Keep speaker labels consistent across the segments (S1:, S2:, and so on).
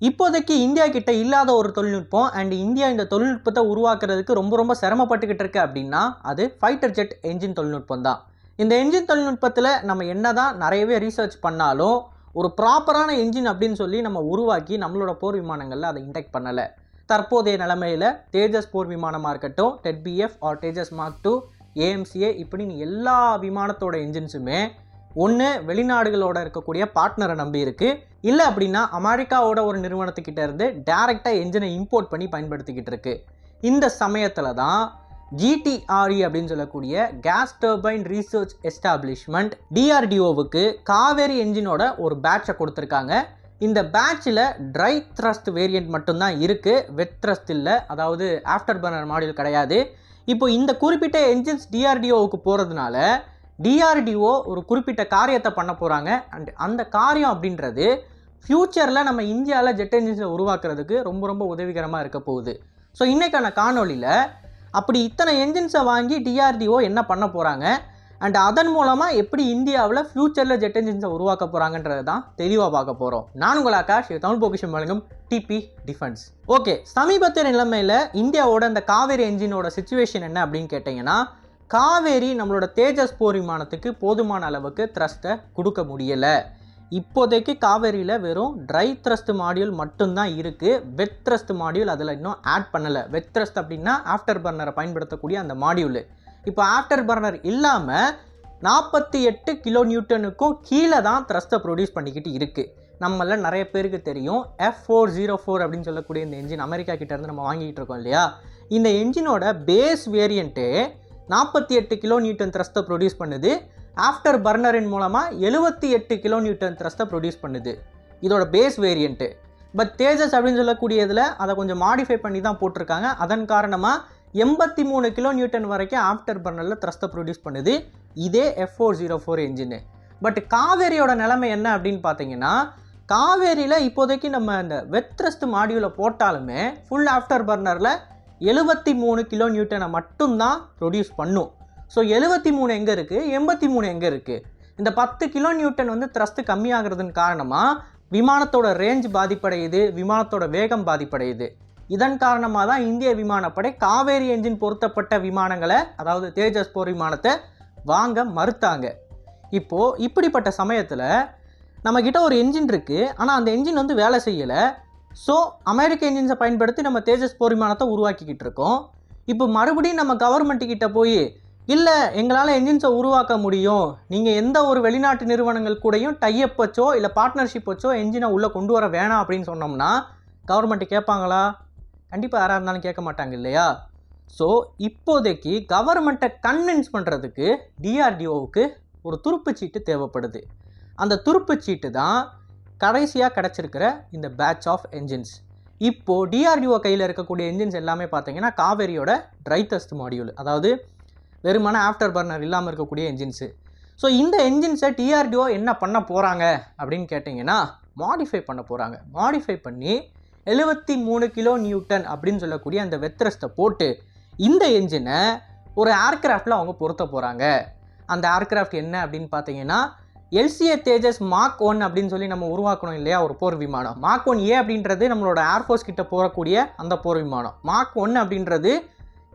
S1: இப்போதைக்கு இந்தியா கிட்ட இல்லாத ஒரு தொழில்நுட்பம் அண்ட் இந்தியா இந்த தொழில்நுட்பத்தை உருவாக்குறதுக்கு ரொம்ப சிரமப்பட்டுக்கிட்டு இருக்கு அப்படின்னா அது ஃபைட்டர் ஜெட் என்ஜின் தொழில்நுட்பம் தான். இந்த என்ஜின் தொழில்நுட்பத்தில் நம்ம என்னதான் நிறையவே ரீசர்ச் பண்ணாலும் ஒரு ப்ராப்பரான என்ஜின் அப்படின்னு சொல்லி நம்ம உருவாக்கி நம்மளோட போர் விமானங்களில் அதை இன்டெக்ட் பண்ணலை. தற்போதைய நிலைமையில் தேஜஸ் போர் விமானமாக இருக்கட்டும், TET-BF ஆர் தேஜஸ் மார்க் 2, AMCA இப்படின்னு எல்லா விமானத்தோட என்ஜின்ஸுமே ஒன்று வெளிநாடுகளோட இருக்கக்கூடிய பார்ட்னரை நம்பி இருக்குது, இல்லை அப்படின்னா அமெரிக்காவோட ஒரு நிறுவனத்துக்கிட்ட இருந்து டைரெக்டாக என்ஜினை இம்போர்ட் பண்ணி பயன்படுத்திக்கிட்டு இருக்கு. இந்த சமயத்தில் தான் GTRE அப்படின்னு சொல்லக்கூடிய கேஸ் டர்பைன் ரிசர்ச் எஸ்டாப்ளிஷ்மெண்ட் DRDOவுக்கு காவேரி என்ஜினோட ஒரு பேட்சை கொடுத்துருக்காங்க. இந்த பேட்சில் ட்ரை த்ரஸ்ட் வேரியண்ட் மட்டும்தான் இருக்குது, வெட் த்ரஸ்ட் இல்லை, அதாவது ஆஃப்டர் பர்னர் மாடியூல் கிடையாது. இப்போ இந்த குறிப்பிட்ட என்ஜின்ஸ் DRDOவுக்கு போகிறதுனால DRDO ஒரு குறிப்பிட்ட காரியத்தை பண்ண போகிறாங்க. அண்ட் அந்த காரியம் அப்படின்றது ஃப்யூச்சரில் நம்ம இந்தியாவில் ஜெட் என்ஜின்ஸை உருவாக்குறதுக்கு ரொம்ப உதவிகரமாக இருக்க போகுது. ஸோ இன்றைக்கான காணொலியில் அப்படி இத்தனை என்ஜின்ஸை வாங்கி DRDO என்ன பண்ண போகிறாங்க அண்ட் அதன் மூலமாக எப்படி இந்தியாவில் ஃப்யூச்சரில் ஜெட் என்ஜின்ஸை உருவாக்க போகிறாங்கன்றது தான் தெளிவாக பார்க்க போகிறோம். நான் உங்கள் ஆகாஷ், தமிழ் பொக்கிஷம் வழங்கும் TP டிஃபென்ஸ். ஓகே, சமீபத்திய நிலைமையில் இந்தியாவோட இந்த காவேரி என்ஜினோட சிச்சுவேஷன் என்ன அப்படின்னு கேட்டிங்கன்னா, காவேரி நம்மளோட தேஜஸ் போர் விமானத்துக்கு போதுமான அளவுக்கு த்ரஸ்ட்டை கொடுக்க முடியலை. இப்போதைக்கு காவேரியில் வெறும் ட்ரை த்ரஸ்ட் மாடியூல் மட்டும்தான் இருக்குது, வெட் த்ரஸ்ட் மாடியூல் அதில் இன்னும் ஆட் பண்ணலை. வெட் த்ரஸ்ட் அப்படின்னா ஆஃப்டர் பர்னரை பயன்படுத்தக்கூடிய அந்த மாடியூல். இப்போ ஆஃப்டர் பர்னர் இல்லாமல் 48 கிலோ நியூட்டனுக்கும் கீழே தான் த்ரஸ்ட்டை ப்ரொடியூஸ் பண்ணிக்கிட்டு இருக்குது. நம்மள நிறைய பேருக்கு தெரியும் F404 அப்படின்னு சொல்லக்கூடிய இந்த என்ஜின் அமெரிக்கா கிட்டேருந்து நம்ம வாங்கிக்கிட்டு இருக்கோம் இல்லையா. இந்த என்ஜினோட பேஸ் வேரியண்ட்டே 48 கிலோ நியூட்டன் த்ரஸ்ட்டை ப்ரொடியூஸ் பண்ணுது. ஆஃப்டர் பர்னரின் மூலமாக 78 கிலோ நியூட்டன் த்ரஸ்ட்டை ப்ரொடியூஸ் பண்ணுது, இதோட பேஸ் வேரியண்ட்டு. பட் தேஜஸ் அப்படின்னு சொல்லக்கூடியதில் அதை கொஞ்சம் மாடிஃபை பண்ணி தான் போட்டிருக்காங்க. அதன் காரணமாக 83 கிலோ நியூட்டன் வரைக்கும் ஆஃப்டர் பர்னரில் த்ரஸ்ட்டை ப்ரொடியூஸ் பண்ணுது இதே F404 என்ஜின்னு. பட் காவேரியோட நிலைமை என்ன அப்படின்னு பார்த்தீங்கன்னா, காவேரியில் இப்போதைக்கு நம்ம இந்த வெட் த்ரஸ்ட் மாடியூலை போட்டாலுமே ஃபுல் ஆஃப்டர் பர்னரில் 73 கிலோ நியூட்டனை மட்டும்தான் ப்ரொடியூஸ் பண்ணும். ஸோ 73 எங்கே இருக்குது, 83 எங்கே இருக்குது? இந்த 10 கிலோ நியூட்டன் வந்து த்ரஸ்ட்டு கம்மியாகிறதுன்னு காரணமாக விமானத்தோட ரேஞ்ச் பாதிப்படையுது, விமானத்தோட வேகம் பாதிப்படையுது. இதன் காரணமாக தான் இந்திய விமானப்படை காவேரி என்ஜின் பொருத்தப்பட்ட விமானங்களை, அதாவது தேஜஸ் போர் விமானத்தை வாங்க மறுத்தாங்க. இப்போது இப்படிப்பட்ட சமயத்தில் நம்மக்கிட்ட ஒரு என்ஜின் இருக்குது, ஆனால் அந்த என்ஜின் வந்து வேலை செய்யலை. ஸோ அமெரிக்க என்ஜின்ஸை பயன்படுத்தி நம்ம தேஜஸ் போர் விமானத்தை உருவாக்கிக்கிட்டு இருக்கோம். இப்போ மறுபடியும் நம்ம கவர்மெண்ட்டுக்கிட்ட போய், இல்லை எங்களால் என்ஜின்ஸை உருவாக்க முடியும், நீங்கள் எந்த ஒரு வெளிநாட்டு நிறுவனங்கள் கூடயும் டைஅப் வச்சோ இல்லை பார்ட்னர்ஷிப் வச்சோ என்ஜினை உள்ளே கொண்டு வர வேணாம் அப்படின்னு சொன்னோம்னா கவர்மெண்ட்டு கேட்பாங்களா? கண்டிப்பாக யாராக இருந்தாலும் கேட்க மாட்டாங்க இல்லையா. ஸோ இப்போதைக்கு கவர்மெண்ட்டை கன்வின்ஸ் பண்ணுறதுக்கு DRDOவுக்கு ஒரு துருப்புச்சீட்டு தேவைப்படுது. அந்த துருப்புச்சீட்டு தான் கடைசியாக கிடச்சிருக்கிற இந்த பேட்ச் ஆஃப் என்ஜின்ஸ். இப்போது DRDO கையில் இருக்கக்கூடிய என்ஜின்ஸ் எல்லாமே பார்த்தீங்கன்னா காவேரியோட ட்ரை த்ரஸ்ட் மாடியூல், அதாவது வெறுமான ஆஃப்டர் பர்னர் இல்லாமல் இருக்கக்கூடிய என்ஜின்ஸு. ஸோ இந்த என்ஜின்ஸை DRDO என்ன பண்ண போகிறாங்க அப்படின்னு கேட்டிங்கன்னா, மாடிஃபை பண்ண போகிறாங்க. மாடிஃபை பண்ணி 73 கிலோ நியூட்டன் அப்படின்னு சொல்லக்கூடிய அந்த வெட் த்ரஸ்ட்டை போட்டு இந்த என்ஜினை ஒரு ஏர்க்ராஃப்டில் அவங்க பொருத்த போகிறாங்க. அந்த ஏர்க்ராஃப்ட் என்ன அப்படின்னு பார்த்தீங்கன்னா, LCA தேஜஸ் மார்க் 1 அப்படின்னு சொல்லி நம்ம உருவாக்கணும் இல்லையா ஒரு போர் விமானம். மார்க் 1A அப்படின்றது நம்மளோட ஏர்ஃபோர்ஸ் கிட்ட போகக்கூடிய அந்த போர் விமானம். மார்க் 1 அப்படின்றது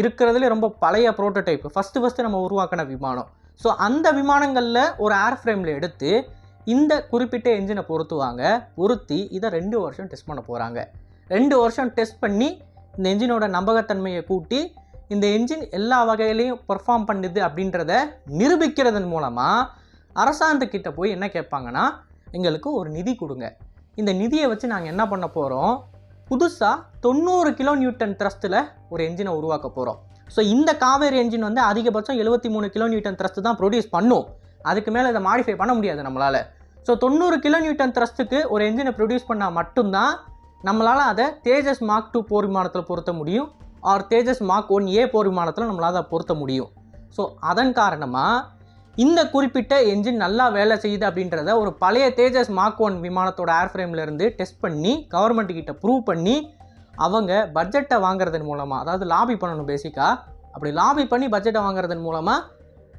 S1: இருக்கிறதுல ரொம்ப பழைய ப்ரோட்டோடைப், ஃபஸ்ட்டு நம்ம உருவாக்கின விமானம். ஸோ அந்த விமானங்களில் ஒரு ஏர் ஃப்ரேமில் எடுத்து இந்த குறிப்பிட்ட என்ஜினை பொருத்தி இதை 2 வருஷம் டெஸ்ட் பண்ண போகிறாங்க. 2 வருஷம் டெஸ்ட் பண்ணி இந்த என்ஜினோட நம்பகத்தன்மையை கூட்டி இந்த என்ஜின் எல்லா வகையிலையும் பெர்ஃபார்ம் பண்ணுது அப்படின்றத நிரூபிக்கிறதன் மூலமாக அரசாங்கத்துக்கிட்ட போய் என்ன கேட்பாங்கன்னா, எங்களுக்கு ஒரு நிதி கொடுங்க, இந்த நிதியை வச்சு நாங்கள் என்ன பண்ண போகிறோம், புதுசாக 90 கிலோ நியூட்டன் த்ரஸ்ட்டில் ஒரு என்ஜினை உருவாக்க போகிறோம். ஸோ இந்த காவேரி என்ஜின் வந்து அதிகபட்சம் 73 கிலோ நியூட்டன் த்ரஸ்ட்டு தான் ப்ரொடியூஸ் பண்ணும், அதுக்கு மேலே இதை மாடிஃபை பண்ண முடியாது நம்மளால். ஸோ 90 கிலோ நியூட்டன் த்ரஸ்ட்டுக்கு ஒரு என்ஜினை ப்ரொடியூஸ் பண்ணால் மட்டும்தான் நம்மளால் அதை தேஜஸ் மார்க் 2 போர் விமானத்தில் பொருத்த முடியும், ஆர் தேஜஸ் மார்க் 1A போர் விமானத்தில் நம்மளால் அதை பொருத்த முடியும். ஸோ அதன் காரணமாக இந்த குறிப்பிட்ட என்ஜின் நல்லா வேலை செய்யுது அப்படின்றத ஒரு பழைய தேஜஸ் மார்க் 1 விமானத்தோட ஏர்ஃப்ரேம்லேருந்து டெஸ்ட் பண்ணி கவர்மெண்ட்டுக்கிட்ட ப்ரூவ் பண்ணி அவங்க பட்ஜெட்டை வாங்குறதன் மூலமாக, அதாவது லாபி பண்ணணும் பேசிக்காக, அப்படி லாபி பண்ணி பட்ஜெட்டை வாங்குறதன் மூலமாக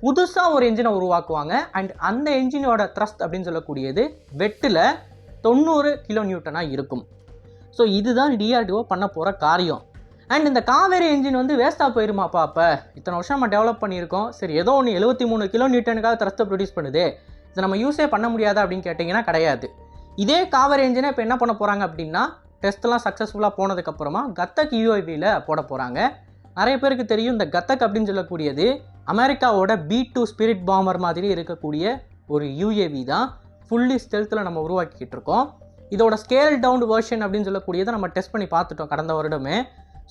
S1: புதுசாக ஒரு என்ஜினை உருவாக்குவாங்க. அண்ட் அந்த என்ஜினோட த்ரஸ்ட் அப்படின்னு சொல்லக்கூடியது வெட்டில் 90 கிலோ நியூட்டனாக இருக்கும். ஸோ இதுதான் டிஆர்டிஓ பண்ண போகிற காரியம். அண்ட் இந்த காவேரி என்ஜின் வந்து வேஸ்ட்டாக போயிருமாப்பா? அப்போ இத்தனை வருஷம் நம்ம டெவலப் பண்ணியிருக்கோம், சரி ஏதோ ஒன்று 73 கிலோ நியூட்டனுக்காக த்ரஸ்ட்டை ப்ரொடியூஸ் பண்ணுது, இதை நம்ம யூஸே பண்ண முடியாதா அப்படின்னு கேட்டிங்கன்னா கிடையாது. இதே காவேரி என்ஜினை இப்போ என்ன பண்ண போகிறாங்க அப்படின்னா, டெஸ்ட்லாம் சக்ஸஸ்ஃபுல்லாக போனதுக்கப்புறமா கத்தக் யூஏவியில் போட போகிறாங்க. நிறைய பேருக்கு தெரியும், இந்த கத்தக் அப்படின்னு சொல்லக்கூடியது அமெரிக்காவோட B2 ஸ்பிரிட் பாம்பர் மாதிரி இருக்கக்கூடிய ஒரு யூஏவி தான். ஃபுல்லி ஸ்டெல்த்தில் நம்ம உருவாக்கிக்கிட்டு இருக்கோம். இதோட ஸ்கேல் டவுன் வெர்ஷன் அப்படின்னு சொல்லக்கூடியதை நம்ம டெஸ்ட் பண்ணி பார்த்துட்டோம் கடந்த வருடமே.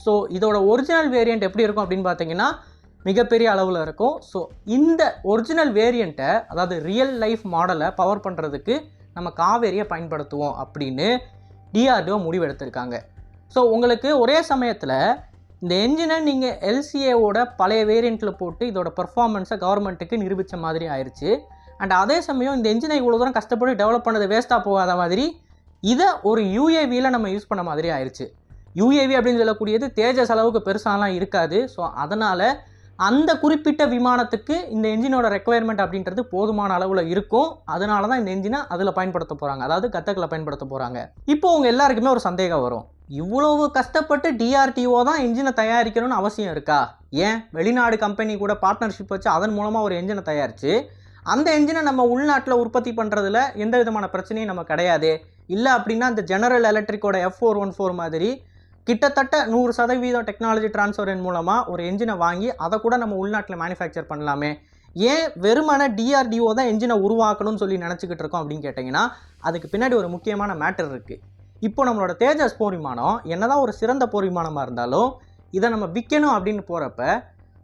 S1: ஸோ இதோட ஒரிஜினல் வேரியண்ட் எப்படி இருக்கும் அப்படின்னு பார்த்தீங்கன்னா மிகப்பெரிய அளவில் இருக்கும். ஸோ இந்த ஒரிஜினல் வேரியண்ட்டை, அதாவது ரியல் லைஃப் மாடலை பவர் பண்ணுறதுக்கு நம்ம காவேரியை பயன்படுத்துவோம் அப்படின்னு டிஆர்டிஓ முடிவெடுத்திருக்காங்க. ஸோ உங்களுக்கு ஒரே சமயத்தில் இந்த என்ஜினை நீங்கள் எல்சிஏவோட பழைய வேரியண்ட்டில் போட்டு இதோட பர்ஃபார்மன்ஸை கவர்மெண்ட்டுக்கு நிரூபித்த மாதிரி ஆயிடுச்சு. அண்ட் அதே சமயம் இந்த என்ஜினை இவ்வளோ தூரம் கஷ்டப்பட்டு டெவலப் பண்ணது வேஸ்ட்டாக போகாத மாதிரி இதை ஒரு யூஏவியில் நம்ம யூஸ் பண்ண மாதிரி ஆயிடுச்சு. யூஏவி அப்படின்னு சொல்லக்கூடியது தேஜஸ் அளவுக்கு பெருசாலாம் இருக்காது. ஸோ அதனால் அந்த குறிப்பிட்ட விமானத்துக்கு இந்த என்ஜினோட ரெக்குவயர்மெண்ட் அப்படின்றது போதுமான அளவில் இருக்கும். அதனால தான் இந்த என்ஜினை அதில் பயன்படுத்த போகிறாங்க, அதாவது கத்தக்கில் பயன்படுத்த போகிறாங்க. இப்போ உங்கள் எல்லாருக்குமே ஒரு சந்தேகம் வரும், இவ்வளவு கஷ்டப்பட்டு டிஆர்டிஓ தான் என்ஜினை தயாரிக்கணும்னு அவசியம் இருக்கா? ஏன் வெளிநாடு கம்பெனி கூட பார்ட்னர்ஷிப் வச்சு அதன் மூலமாக ஒரு என்ஜினை தயாரித்து அந்த என்ஜினை நம்ம உள்நாட்டில் உற்பத்தி பண்ணுறதுல எந்த விதமான பிரச்சனையும் நம்ம கிடையாது. இல்லை அப்படின்னா இந்த ஜெனரல் எலக்ட்ரிக்கோட F414 மாதிரி கிட்டத்தட்ட 100% டெக்னாலஜி ட்ரான்ஸ்ஃபரின் மூலமாக ஒரு என்ஜினை வாங்கி அதை கூட நம்ம உள்நாட்டில் மேனுஃபேக்சர் பண்ணலாமே. ஏன் வெறுமான டிஆர்டிஓ தான் என்ஜினை உருவாக்கணும்னு சொல்லி நினச்சிக்கிட்டு இருக்கோம் அப்படின்னு கேட்டிங்கன்னா, அதுக்கு பின்னாடி ஒரு முக்கியமான மேட்டர் இருக்குது. இப்போ நம்மளோட தேஜஸ் போர் விமானம் என்னதான் ஒரு சிறந்த போர் விமானமாக இருந்தாலும் இதை நம்ம விற்கணும் அப்படின்னு போகிறப்ப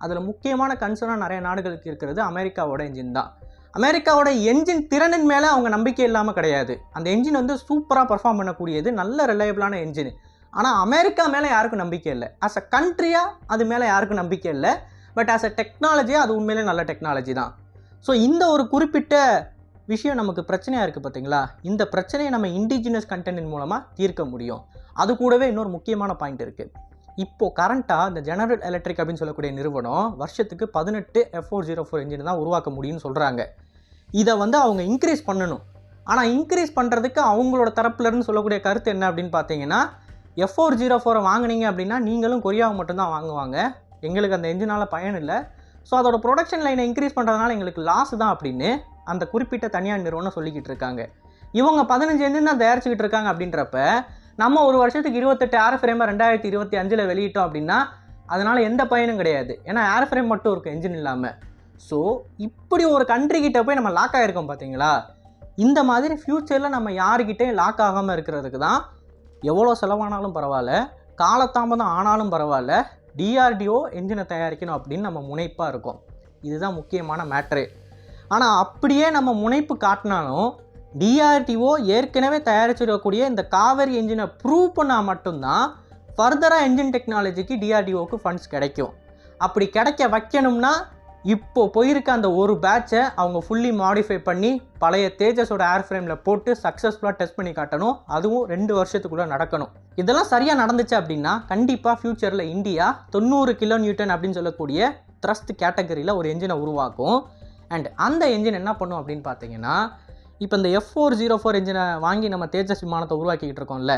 S1: அதில் முக்கியமான கன்சர்னாக நிறைய நாடுகளுக்கு இருக்கிறது அமெரிக்காவோட என்ஜின் தான். அமெரிக்காவோட என்ஜின் திறனின் மேலே அவங்க நம்பிக்கை இல்லாமல் கிடையாது. அந்த என்ஜின் வந்து சூப்பராக பர்ஃபார்ம் பண்ணக்கூடியது, நல்ல ரிலையபிளான என்ஜின். ஆனால் அமெரிக்கா மேலே யாருக்கும் நம்பிக்கை இல்லை. ஆஸ் அ கண்ட்ரியாக அது மேலே யாருக்கும் நம்பிக்கை இல்லை. பட் ஆஸ் அ டெக்னாலஜியாக அது உண்மையிலே நல்ல டெக்னாலஜி தான். ஸோ இந்த ஒரு குறிப்பிட்ட விஷயம் நமக்கு பிரச்சனையாக இருக்குது பார்த்தீங்களா? இந்த பிரச்சனையை நம்ம இண்டிஜினஸ் கண்டென்ட் மூலமாக தீர்க்க முடியும். அது கூடவே இன்னொரு முக்கியமான பாயிண்ட் இருக்குது. இப்போது கரண்ட்டாக இந்த ஜெனரல் எலக்ட்ரிக் அப்படின்னு சொல்லக்கூடிய நிறுவனம் வருஷத்துக்கு 18 F404 என்ஜின் தான் உருவாக்க முடியும்னு சொல்கிறாங்க. இதை வந்து அவங்க இன்க்ரீஸ் பண்ணணும். ஆனால் இன்க்ரீஸ் பண்ணுறதுக்கு அவங்களோட தரப்புலன்னு சொல்லக்கூடிய கருத்து என்ன அப்படின்னு பார்த்தீங்கன்னா, F404 வாங்கினீங்க அப்படின்னா நீங்களும் கொரியாவை மட்டும்தான் வாங்குவாங்க, எங்களுக்கு அந்த என்ஜினால் பயன் இல்லை. ஸோ அதோட ப்ரொடக்ஷன் லைனை இன்க்ரீஸ் பண்ணுறதுனால எங்களுக்கு லாஸ் தான் அப்படின்னு அந்த குறிப்பிட்ட தனியார் நிறுவனம் சொல்லிக்கிட்டு இருக்காங்க. இவங்க 15 என்ஜின் தான் தயாரிச்சுக்கிட்டு இருக்காங்க. அப்படின்றப்ப நம்ம ஒரு வருஷத்துக்கு 28 ஏர்ஃப்ரேமை 2025 வெளியிட்டோம் அப்படின்னா அதனால் எந்த பயனும் கிடையாது. ஏன்னா ஏர்ஃப்ரேம் மட்டும் இருக்கும், என்ஜின் இல்லாமல். ஸோ இப்படி ஒரு கண்ட்ரி கிட்ட போய் நம்ம லாக் ஆகிருக்கோம் பார்த்தீங்களா? இந்த மாதிரி ஃப்யூச்சரில் நம்ம யாருக்கிட்டையும் லாக் ஆகாமல் இருக்கிறதுக்கு தான் எவ்வளோ செலவானாலும் பரவாயில்ல, காலதாமதம் ஆனாலும் பரவாயில்ல, டிஆர்டிஓ என்ஜினை தயாரிக்கணும் அப்படின்னு நம்ம முனைப்பாக இருக்கோம். இதுதான் முக்கியமான மேட்ரு. ஆனால் அப்படியே நம்ம முனைப்பு காட்டினாலும் டிஆர்டிஓ ஏற்கனவே தயாரிச்சிருக்கக்கூடிய இந்த காவேரி என்ஜினை ப்ரூவ் பண்ணால் மட்டும்தான் ஃபர்தராக என்ஜின் டெக்னாலஜிக்கு டிஆர்டிஓக்கு ஃபண்ட்ஸ் கிடைக்கும். அப்படி கிடைக்க வைக்கணும்னா இப்போது போயிருக்க அந்த ஒரு பேட்சை அவங்க ஃபுல்லி மாடிஃபை பண்ணி பழைய தேஜஸோட ஏர்ஃப்ரேமில் போட்டு சக்ஸஸ்ஃபுல்லாக டெஸ்ட் பண்ணி காட்டணும். அதுவும் 2 வருஷத்துக்குள்ளே நடக்கணும். இதெல்லாம் சரியாக நடந்துச்சு அப்படின்னா கண்டிப்பாக ஃப்யூச்சரில் இந்தியா 90 கிலோ நியூட்டன் அப்படின்னு சொல்லக்கூடிய த்ரஸ்ட் கேட்டகரியில் ஒரு என்ஜினை உருவாக்கும். அண்ட் அந்த என்ஜின் என்ன பண்ணும் அப்படின்னு பார்த்தீங்கன்னா, இப்போ இந்த F404 என்ஜினை வாங்கி நம்ம தேஜஸ் விமானத்தை உருவாக்கிக்கிட்டு இருக்கோம்ல,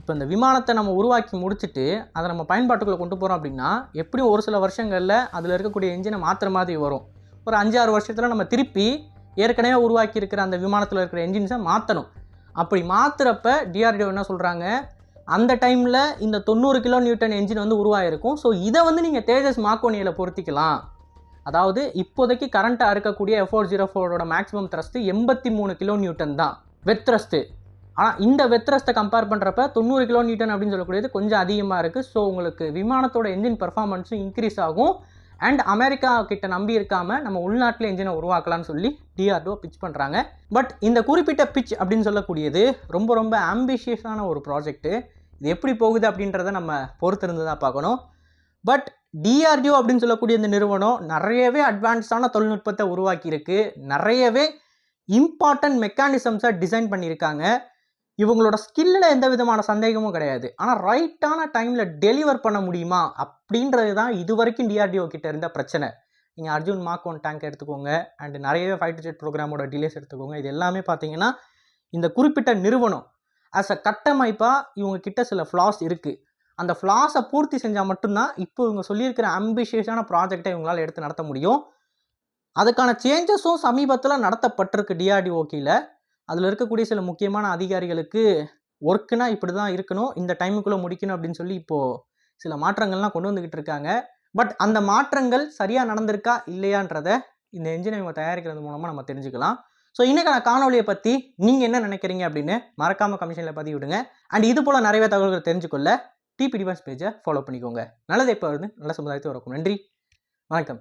S1: இப்போ இந்த விமானத்தை நம்ம உருவாக்கி முடிச்சுட்டு அதை நம்ம பயன்பாட்டுக்குள்ளே கொண்டு போகிறோம் அப்படின்னா எப்படியும் ஒரு சில வருஷங்களில் அதில் இருக்கக்கூடிய என்ஜினை மாற்றுற மாதிரி வரும். ஒரு 5-6 வருஷத்தில் நம்ம திருப்பி ஏற்கனவே உருவாக்கி இருக்கிற அந்த விமானத்தில் இருக்கிற என்ஜின்ஸை மாற்றணும். அப்படி மாற்றுறப்ப டிஆர்டிஓ என்ன சொல்கிறாங்க, அந்த டைமில் இந்த 90 கிலோ நியூட்டன் என்ஜின் வந்து உருவாகிருக்கும். ஸோ இதை வந்து நீங்கள் தேஜஸ் மாக்கோனியில் பொருத்திக்கலாம். அதாவது இப்போதைக்கு கரண்ட்டாக இருக்கக்கூடிய F404ஓட மேக்ஸிமம் த்ரஸ்ட்டு 83 கிலோ நியூட்டன் தான் வெத் த்ரஸ்ட்டு. ஆனால் இந்த வெத் த்ரஸ்ட்டை கம்பேர் பண்ணுறப்ப 90 கிலோ நியூட்டன் அப்படின்னு சொல்லக்கூடியது கொஞ்சம் அதிகமாக இருக்குது. ஸோ உங்களுக்கு விமானத்தோட என்ஜின் பர்ஃபார்மன்ஸும் இன்க்ரீஸ் ஆகும். அண்ட் அமெரிக்கா கிட்ட நம்பி இருக்காமல் நம்ம உள்நாட்டில் என்ஜினை உருவாக்கலாம்னு சொல்லி டிஆர்டிஓ பிச் பண்ணுறாங்க. பட் இந்த குறிப்பிட்ட பிச் அப்படின்னு சொல்லக்கூடியது ரொம்ப ரொம்ப ஆம்பிஷியஸான ஒரு ப்ராஜெக்ட்டு. இது எப்படி போகுது அப்படின்றத நம்ம பொறுத்திருந்து தான் பார்க்கணும். பட் டிஆர்டிஓ அப்படின்னு சொல்லக்கூடிய இந்த நிறுவனம் நிறையவே அட்வான்ஸ்டான தொழில்நுட்பத்தை உருவாக்கியிருக்கு, நிறையவே இம்பார்ட்டன்ட் மெக்கானிசம்ஸை டிசைன் பண்ணியிருக்காங்க. இவங்களோட ஸ்கில்லில் எந்த விதமான சந்தேகமும் கிடையாது. ஆனால் ரைட்டான டைமில் டெலிவர் பண்ண முடியுமா அப்படின்றது தான் இது வரைக்கும் டிஆர்டிஓ கிட்ட இருந்த பிரச்சனை. நீங்கள் அர்ஜுன் மார்க் 1 டேங்க் எடுத்துக்கோங்க, அண்ட் நிறையவே ஃபைட்டர் ஜெட் ப்ரோக்ராமோட டிலேஸ் எடுத்துக்கோங்க. இது எல்லாமே பார்த்தீங்கன்னா இந்த குறிப்பிட்ட நிறுவனம் ஆஸ் அ கட்டமைப்பாக இவங்க கிட்ட சில ஃப்ளாஸ் இருக்குது. அந்த ஃப்ளாஸை பூர்த்தி செஞ்சால் மட்டும்தான் இப்போ இவங்க சொல்லியிருக்கிற அம்பிஷியஸான ப்ராஜெக்டை இவங்களால் எடுத்து நடத்த முடியும். அதுக்கான சேஞ்சஸும் சமீபத்தில் நடத்தப்பட்டிருக்கு டிஆர்டிஓ கீழே. அதில் இருக்கக்கூடிய சில முக்கியமான அதிகாரிகளுக்கு ஒர்க்குனா இப்படி தான் இருக்கணும், இந்த டைமுக்குள்ளே முடிக்கணும் அப்படின்னு சொல்லி இப்போது சில மாற்றங்கள்லாம் கொண்டு வந்துக்கிட்டு இருக்காங்க. பட் அந்த மாற்றங்கள் சரியாக நடந்திருக்கா இல்லையான்றதை இந்த என்ஜினை இவங்க தயாரிக்கிறது மூலமாக நம்ம தெரிஞ்சுக்கலாம். ஸோ இன்றைக்கான காணொலியை பற்றி நீங்கள் என்ன நினைக்கிறீங்க அப்படின்னு மறக்காமல் கமிஷனில் பதிவு விடுங்க. அண்ட் இது போல் நிறைய தகவல்கள் தெரிஞ்சுக்கொள்ள டிபி டிஃபென்ஸ் பேஜை ஃபாலோ பண்ணிக்கோங்க. நல்லதை இப்போ நல்ல சமுதாயத்தை உருவாக்கும். நன்றி, வணக்கம்.